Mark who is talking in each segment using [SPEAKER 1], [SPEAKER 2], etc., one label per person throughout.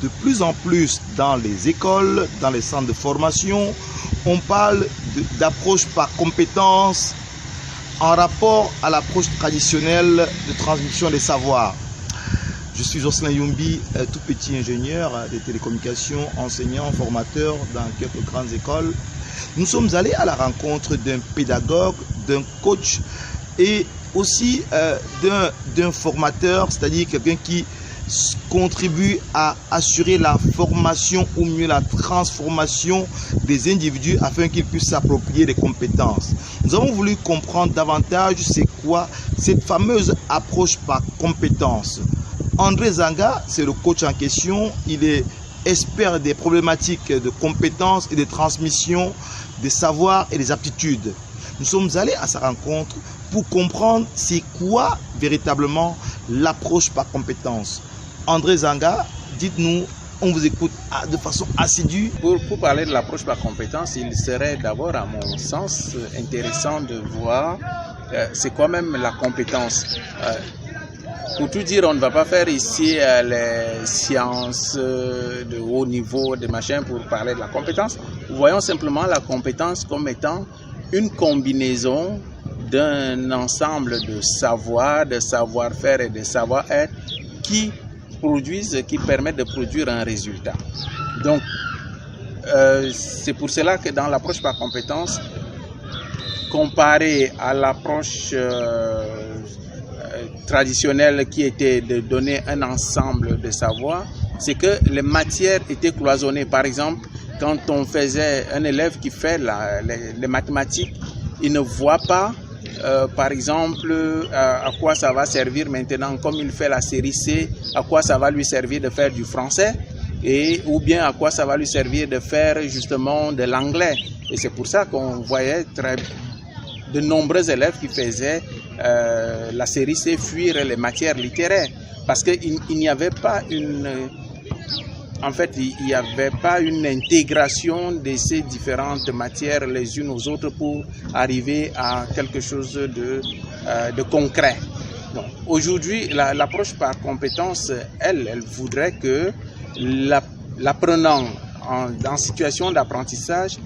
[SPEAKER 1] de plus en plus dans les écoles, dans les centres de formation, on parle d'approche par compétence en rapport à l'approche traditionnelle de transmission des savoirs. Je suis Jocelyn Youmbi, tout petit ingénieur des télécommunications, enseignant, formateur dans quelques grandes écoles. Nous sommes allés à la rencontre d'un pédagogue, d'un coach et aussi d'un formateur, c'est-à-dire quelqu'un qui contribue à assurer la formation ou mieux la transformation des individus afin qu'ils puissent s'approprier des compétences. Nous avons voulu comprendre davantage c'est quoi cette fameuse approche par compétences. André Zanga, c'est le coach en question, il est expert des problématiques de compétences et de transmission des savoirs et des aptitudes. Nous sommes allés à sa rencontre pour comprendre c'est quoi véritablement l'approche par compétences. André Zanga, dites-nous, on vous écoute de façon assidue.
[SPEAKER 2] Pour parler de l'approche par compétence, il serait d'abord, à mon sens, intéressant de voir c'est quoi même la compétence. Pour tout dire, on ne va pas faire ici les sciences de haut niveau, des machins pour parler de la compétence. Voyons simplement la compétence comme étant une combinaison d'un ensemble de savoirs, de savoir-faire et de savoir-être qui permettent de produire un résultat. Donc, c'est pour cela que dans l'approche par compétence, comparé à l'approche traditionnelle qui était de donner un ensemble de savoirs, c'est que les matières étaient cloisonnées. Par exemple, quand on faisait un élève qui fait les mathématiques, il ne voit pas par exemple, à quoi ça va servir maintenant, comme il fait la série C, à quoi ça va lui servir de faire du français, ou bien à quoi ça va lui servir de faire justement de l'anglais. Et c'est pour ça qu'on voyait de nombreux élèves qui faisaient la série C fuir les matières littéraires, parce qu'il n'y avait pas il n'y avait pas une intégration de ces différentes matières les unes aux autres pour arriver à quelque chose de concret. Aujourd'hui, l'approche par compétence, elle voudrait que l'apprenant en situation d'apprentissage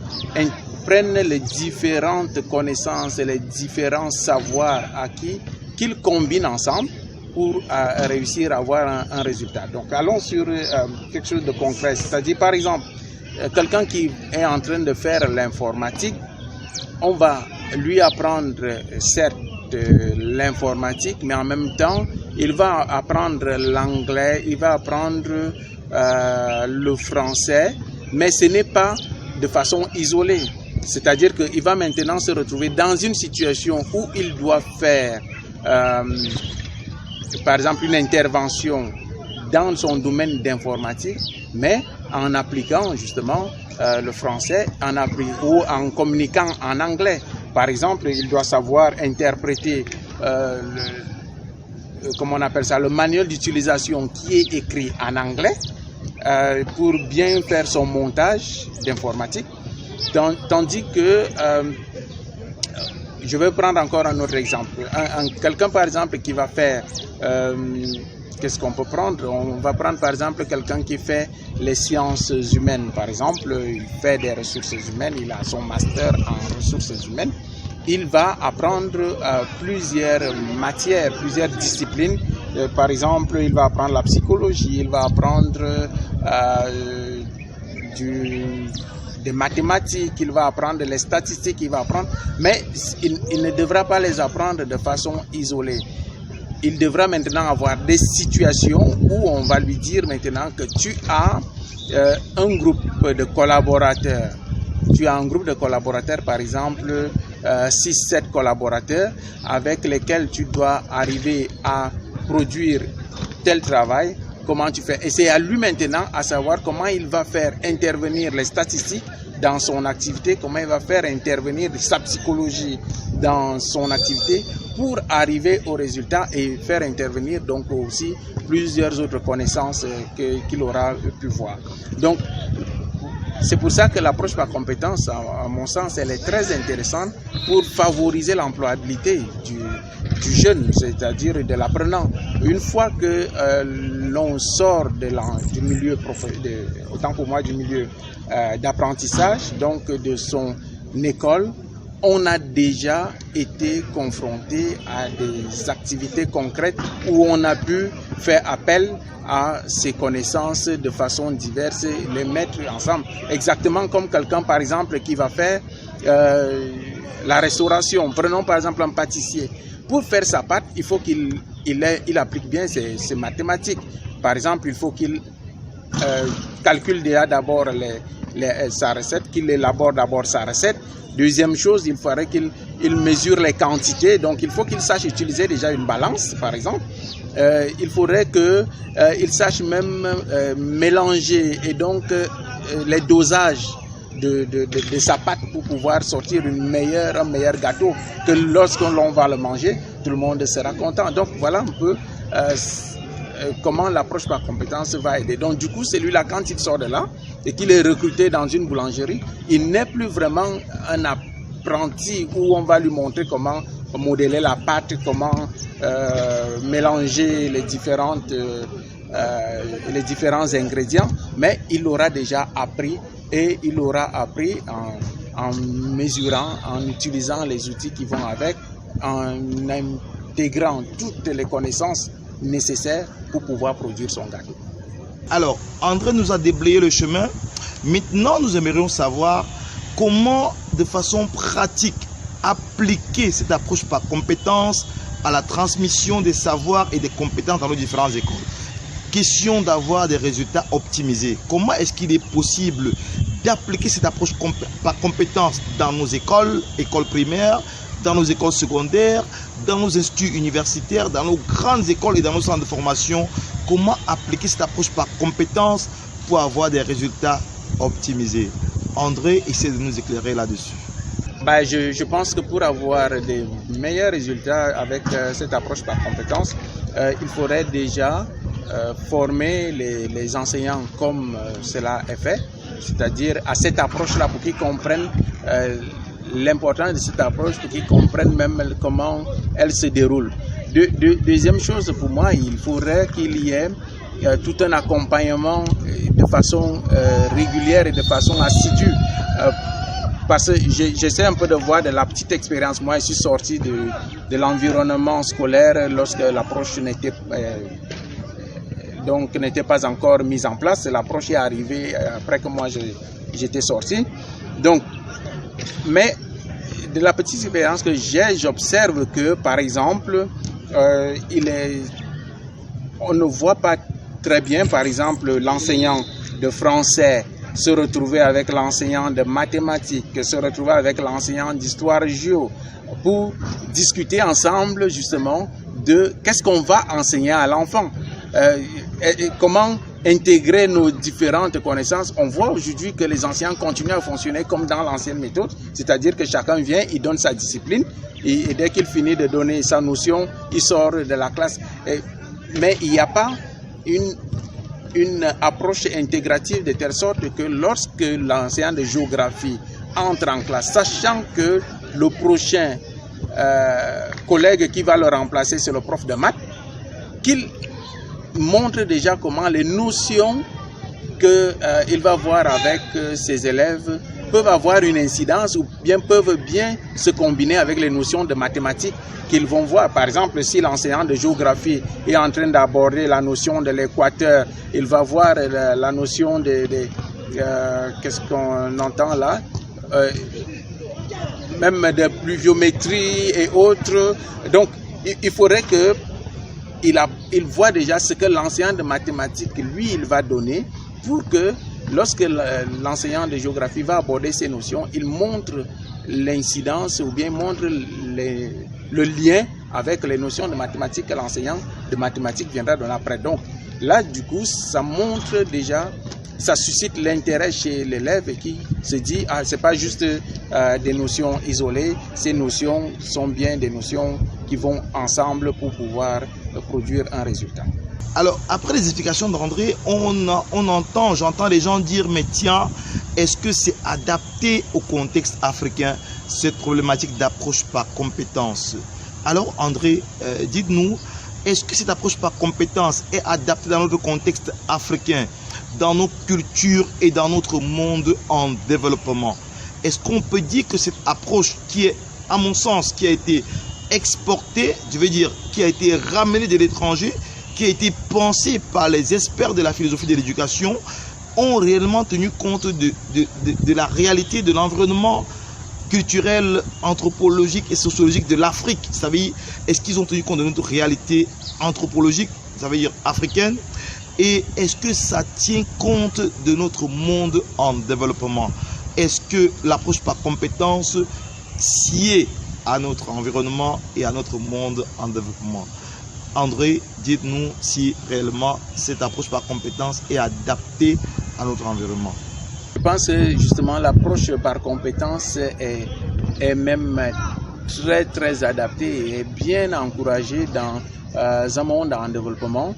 [SPEAKER 2] prenne les différentes connaissances et les différents savoirs acquis, qu'il combine ensemble pour réussir à avoir un résultat. Donc allons sur quelque chose de concret, c'est-à-dire par exemple quelqu'un qui est en train de faire l'informatique, on va lui apprendre certes l'informatique, mais en même temps il va apprendre l'anglais, il va apprendre le français, mais ce n'est pas de façon isolée, c'est-à-dire qu'il va maintenant se retrouver dans une situation où il doit faire par exemple une intervention dans son domaine d'informatique, mais en appliquant justement le français, ou en communiquant en anglais. Par exemple, il doit savoir interpréter le manuel d'utilisation qui est écrit en anglais pour bien faire son montage d'informatique, tandis que je vais prendre encore un autre exemple. Quelqu'un par exemple qui va faire, qu'est-ce qu'on peut prendre? On va prendre par exemple quelqu'un qui fait les sciences humaines. Par exemple, il fait des ressources humaines, il a son master en ressources humaines. Il va apprendre plusieurs matières, plusieurs disciplines. Par exemple, il va apprendre la psychologie, il va apprendre des mathématiques, il va apprendre les statistiques, il va apprendre, mais il ne devra pas les apprendre de façon isolée. Il devra maintenant avoir des situations où on va lui dire maintenant que tu as un groupe de collaborateurs. Tu as un groupe de collaborateurs, par exemple 6-7 collaborateurs avec lesquels tu dois arriver à produire tel travail. Comment tu fais? Et c'est à lui maintenant à savoir comment il va faire intervenir les statistiques dans son activité, comment il va faire intervenir sa psychologie dans son activité pour arriver au résultat et faire intervenir donc aussi plusieurs autres connaissances qu'il aura pu voir. Donc, c'est pour ça que l'approche par compétence, à mon sens, elle est très intéressante pour favoriser l'employabilité du jeune, c'est-à-dire de l'apprenant. Une fois que l'on sort du milieu autant pour moi du milieu d'apprentissage, donc de son école, on a déjà été confronté à des activités concrètes où on a pu faire appel à ses connaissances de façon diverse, les mettre ensemble. Exactement comme quelqu'un, par exemple, qui va faire la restauration. Prenons par exemple un pâtissier. Pour faire sa pâte, il faut qu'il applique bien ses mathématiques. Par exemple, il faut qu'il calcule déjà d'abord sa recette, qu'il élabore d'abord sa recette. Deuxième chose, il faudrait qu'il mesure les quantités. Donc, il faut qu'il sache utiliser déjà une balance, par exemple. Il faudrait qu'il sache même mélanger et donc les dosages de sa pâte pour pouvoir sortir un meilleur gâteau que lorsque l'on va le manger, tout le monde sera content. Donc, voilà un peu comment l'approche par compétence va aider. Donc, du coup, celui-là, quand il sort de là et qu'il est recruté dans une boulangerie, il n'est plus vraiment un apprenti où on va lui montrer comment modeler la pâte, comment mélanger les différents ingrédients, mais il aura déjà appris et il aura appris en mesurant, en utilisant les outils qui vont avec, en intégrant toutes les connaissances nécessaires pour pouvoir produire son gâteau.
[SPEAKER 1] Alors, André nous a déblayé le chemin. Maintenant, nous aimerions savoir comment, de façon pratique, appliquer cette approche par compétence à la transmission des savoirs et des compétences dans nos différentes écoles. Question d'avoir des résultats optimisés. Comment est-ce qu'il est possible d'appliquer cette approche par compétence dans nos écoles primaires, dans nos écoles secondaires, dans nos instituts universitaires, dans nos grandes écoles et dans nos centres de formation? Comment appliquer cette approche par compétence pour avoir des résultats optimisés? André, essaie de nous éclairer là-dessus.
[SPEAKER 2] Je pense que pour avoir des meilleurs résultats avec cette approche par compétence, il faudrait déjà former les enseignants comme cela est fait, c'est-à-dire à cette approche-là pour qu'ils comprennent l'importance de cette approche, pour qu'ils comprennent même comment elle se déroule. Deuxième chose pour moi, il faudrait qu'il y ait tout un accompagnement de façon régulière et de façon assidue. Parce que j'essaie un peu de voir de la petite expérience. Moi, je suis sorti de l'environnement scolaire lorsque l'approche n'était pas encore mise en place. L'approche est arrivée après que moi j'étais sorti. Donc, mais de la petite expérience que j'ai, j'observe que, par exemple, on ne voit pas très bien, par exemple, l'enseignant de français se retrouver avec l'enseignant de mathématiques, se retrouver avec l'enseignant d'histoire géo pour discuter ensemble justement de qu'est-ce qu'on va enseigner à l'enfant, et comment intégrer nos différentes connaissances. On voit aujourd'hui que les enseignants continuent à fonctionner comme dans l'ancienne méthode, c'est-à-dire que chacun vient, il donne sa discipline et dès qu'il finit de donner sa notion, il sort de la classe. Mais il n'y a pas une approche intégrative de telle sorte que lorsque l'enseignant de géographie entre en classe, sachant que le prochain collègue qui va le remplacer, c'est le prof de maths, qu'il montre déjà comment les notions qu'il va voir avec ses élèves peuvent avoir une incidence ou bien peuvent bien se combiner avec les notions de mathématiques qu'ils vont voir. Par exemple, si l'enseignant de géographie est en train d'aborder la notion de l'équateur, il va voir la notion qu'est-ce qu'on entend là, même de pluviométrie et autres. Donc, il faudrait que il voit déjà ce que l'enseignant de mathématiques, lui, il va donner pour que lorsque l'enseignant de géographie va aborder ces notions, il montre l'incidence ou bien montre le lien avec les notions de mathématiques que l'enseignant de mathématiques viendra donner après. Donc là, du coup, ça montre déjà, ça suscite l'intérêt chez l'élève qui se dit, c'est pas juste des notions isolées, ces notions sont bien des notions qui vont ensemble pour pouvoir produire un résultat.
[SPEAKER 1] Alors, après les explications d'André, j'entends les gens dire, mais tiens, est-ce que c'est adapté au contexte africain, cette problématique d'approche par compétence? Alors André, dites-nous, est-ce que cette approche par compétence est adaptée dans notre contexte africain, dans nos cultures et dans notre monde en développement? Est-ce qu'on peut dire que cette approche qui est, à mon sens, qui a été exportée, je veux dire, qui a été ramenée de l'étranger, qui a été pensée par les experts de la philosophie de l'éducation, ont réellement tenu compte de la réalité de l'environnement culturel, anthropologique et sociologique de l'Afrique? Ça veut dire, est-ce qu'ils ont tenu compte de notre réalité anthropologique, ça veut dire africaine? Et est-ce que ça tient compte de notre monde en développement? Est-ce que l'approche par compétence sied à notre environnement et à notre monde en développement? André, dites-nous si réellement cette approche par compétence est adaptée à notre environnement.
[SPEAKER 2] Je pense que justement l'approche par compétence est même très adaptée et bien encouragée dans un monde en développement,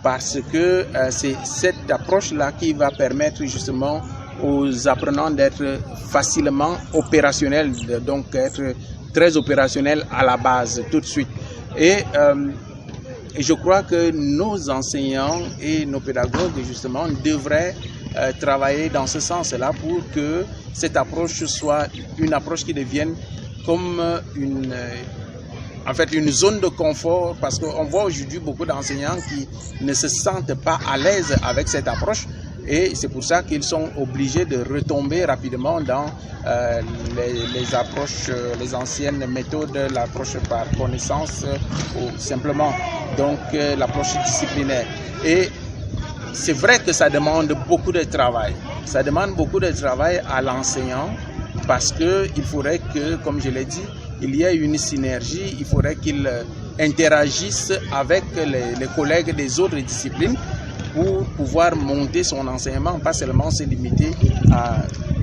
[SPEAKER 2] parce que c'est cette approche-là qui va permettre justement aux apprenants d'être facilement opérationnels, donc être très opérationnels à la base tout de suite. Et je crois que nos enseignants et nos pédagogues justement devraient travailler dans ce sens-là pour que cette approche soit une approche qui devienne comme une zone de confort, parce qu'on voit aujourd'hui beaucoup d'enseignants qui ne se sentent pas à l'aise avec cette approche, et c'est pour ça qu'ils sont obligés de retomber rapidement dans les approches, les anciennes méthodes, l'approche par connaissance ou simplement donc l'approche disciplinaire. Et c'est vrai que ça demande beaucoup de travail. Ça demande beaucoup de travail à l'enseignant, parce qu'il faudrait que, comme je l'ai dit, il y ait une synergie, il faudrait qu'il interagisse avec les collègues des autres disciplines pour pouvoir monter son enseignement, pas seulement se limiter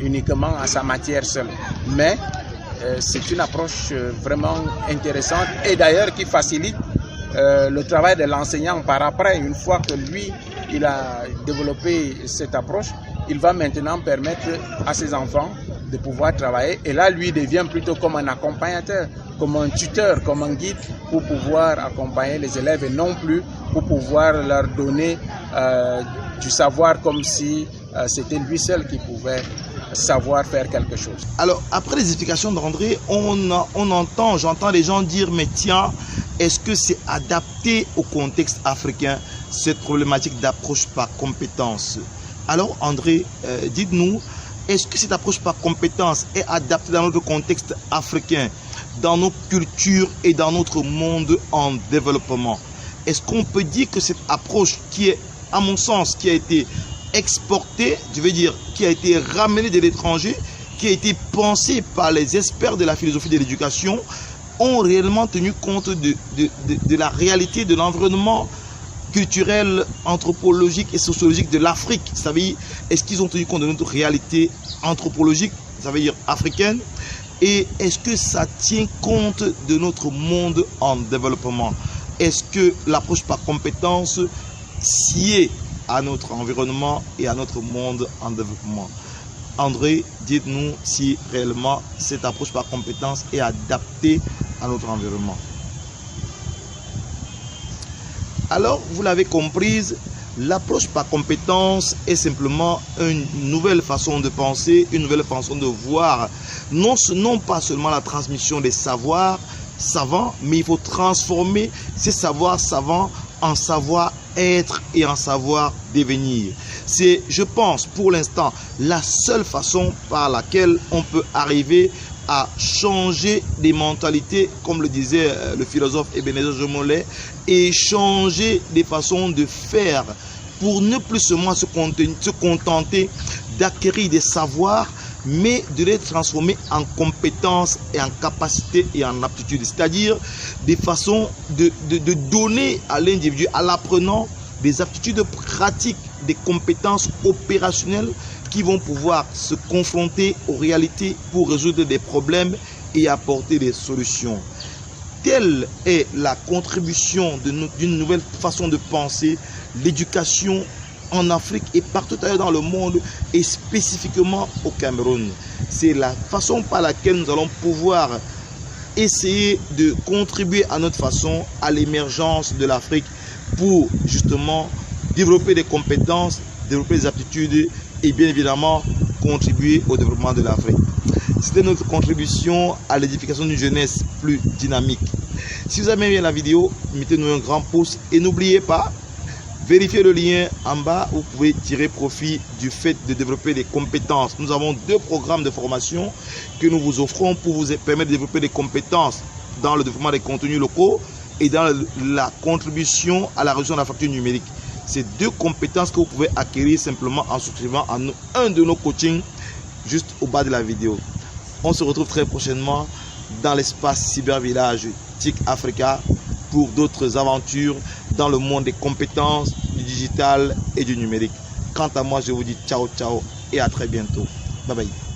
[SPEAKER 2] uniquement à sa matière seule. Mais c'est une approche vraiment intéressante et d'ailleurs qui facilite le travail de l'enseignant par après. Une fois que lui, il a développé cette approche, il va maintenant permettre à ses enfants de pouvoir travailler, et là lui devient plutôt comme un accompagnateur, comme un tuteur, comme un guide pour pouvoir accompagner les élèves et non plus pour pouvoir leur donner du savoir comme si c'était lui seul qui pouvait savoir faire quelque chose.
[SPEAKER 1] Alors après les explications d'André, j'entends les gens dire mais tiens, est-ce que c'est adapté au contexte africain, cette problématique d'approche par compétence? Alors André, dites-nous, est-ce que cette approche par compétence est adaptée dans notre contexte africain, dans nos cultures et dans notre monde en développement? Est-ce qu'on peut dire que cette approche qui est, à mon sens, qui a été exportée, je veux dire, qui a été ramenée de l'étranger, qui a été pensée par les experts de la philosophie de l'éducation, ont réellement tenu compte de la réalité de l'environnement culturel, anthropologique et sociologique de l'Afrique? Ça veut dire, est-ce qu'ils ont tenu compte de notre réalité anthropologique, ça veut dire africaine? Et est-ce que ça tient compte de notre monde en développement? Est-ce que l'approche par compétence sied à notre environnement et à notre monde en développement? André, dites-nous si réellement cette approche par compétence est adaptée à notre environnement. Alors, vous l'avez comprise, l'approche par compétence est simplement une nouvelle façon de penser, une nouvelle façon de voir, non pas seulement la transmission des savoirs savants, mais il faut transformer ces savoirs savants en savoir-être et en savoir-devenir. C'est, je pense, pour l'instant, la seule façon par laquelle on peut arriver à changer des mentalités, comme le disait le philosophe Ebenezer Jomollet, et changer des façons de faire pour ne plus seulement se contenter d'acquérir des savoirs, mais de les transformer en compétences et en capacités et en aptitudes. C'est-à-dire des façons de donner à l'individu, à l'apprenant, des aptitudes pratiques, des compétences opérationnelles qui vont pouvoir se confronter aux réalités pour résoudre des problèmes et apporter des solutions. Telle est la contribution d'une nouvelle façon de penser, l'éducation en Afrique et partout ailleurs dans le monde et spécifiquement au Cameroun. C'est la façon par laquelle nous allons pouvoir essayer de contribuer à notre façon à l'émergence de l'Afrique pour justement développer des compétences, développer des aptitudes et bien évidemment contribuer au développement de l'Afrique. C'était notre contribution à l'édification d'une jeunesse plus dynamique. Si vous avez aimé la vidéo, mettez-nous un grand pouce et n'oubliez pas, vérifiez le lien en bas où vous pouvez tirer profit du fait de développer des compétences. Nous avons 2 programmes de formation que nous vous offrons pour vous permettre de développer des compétences dans le développement des contenus locaux et dans la contribution à la réduction de la fracture numérique. C'est 2 compétences que vous pouvez acquérir simplement en souscrivant à un de nos coachings juste au bas de la vidéo. On se retrouve très prochainement dans l'espace Cybervillage TIC Africa pour d'autres aventures dans le monde des compétences, du digital et du numérique. Quant à moi, je vous dis ciao, ciao et à très bientôt. Bye bye.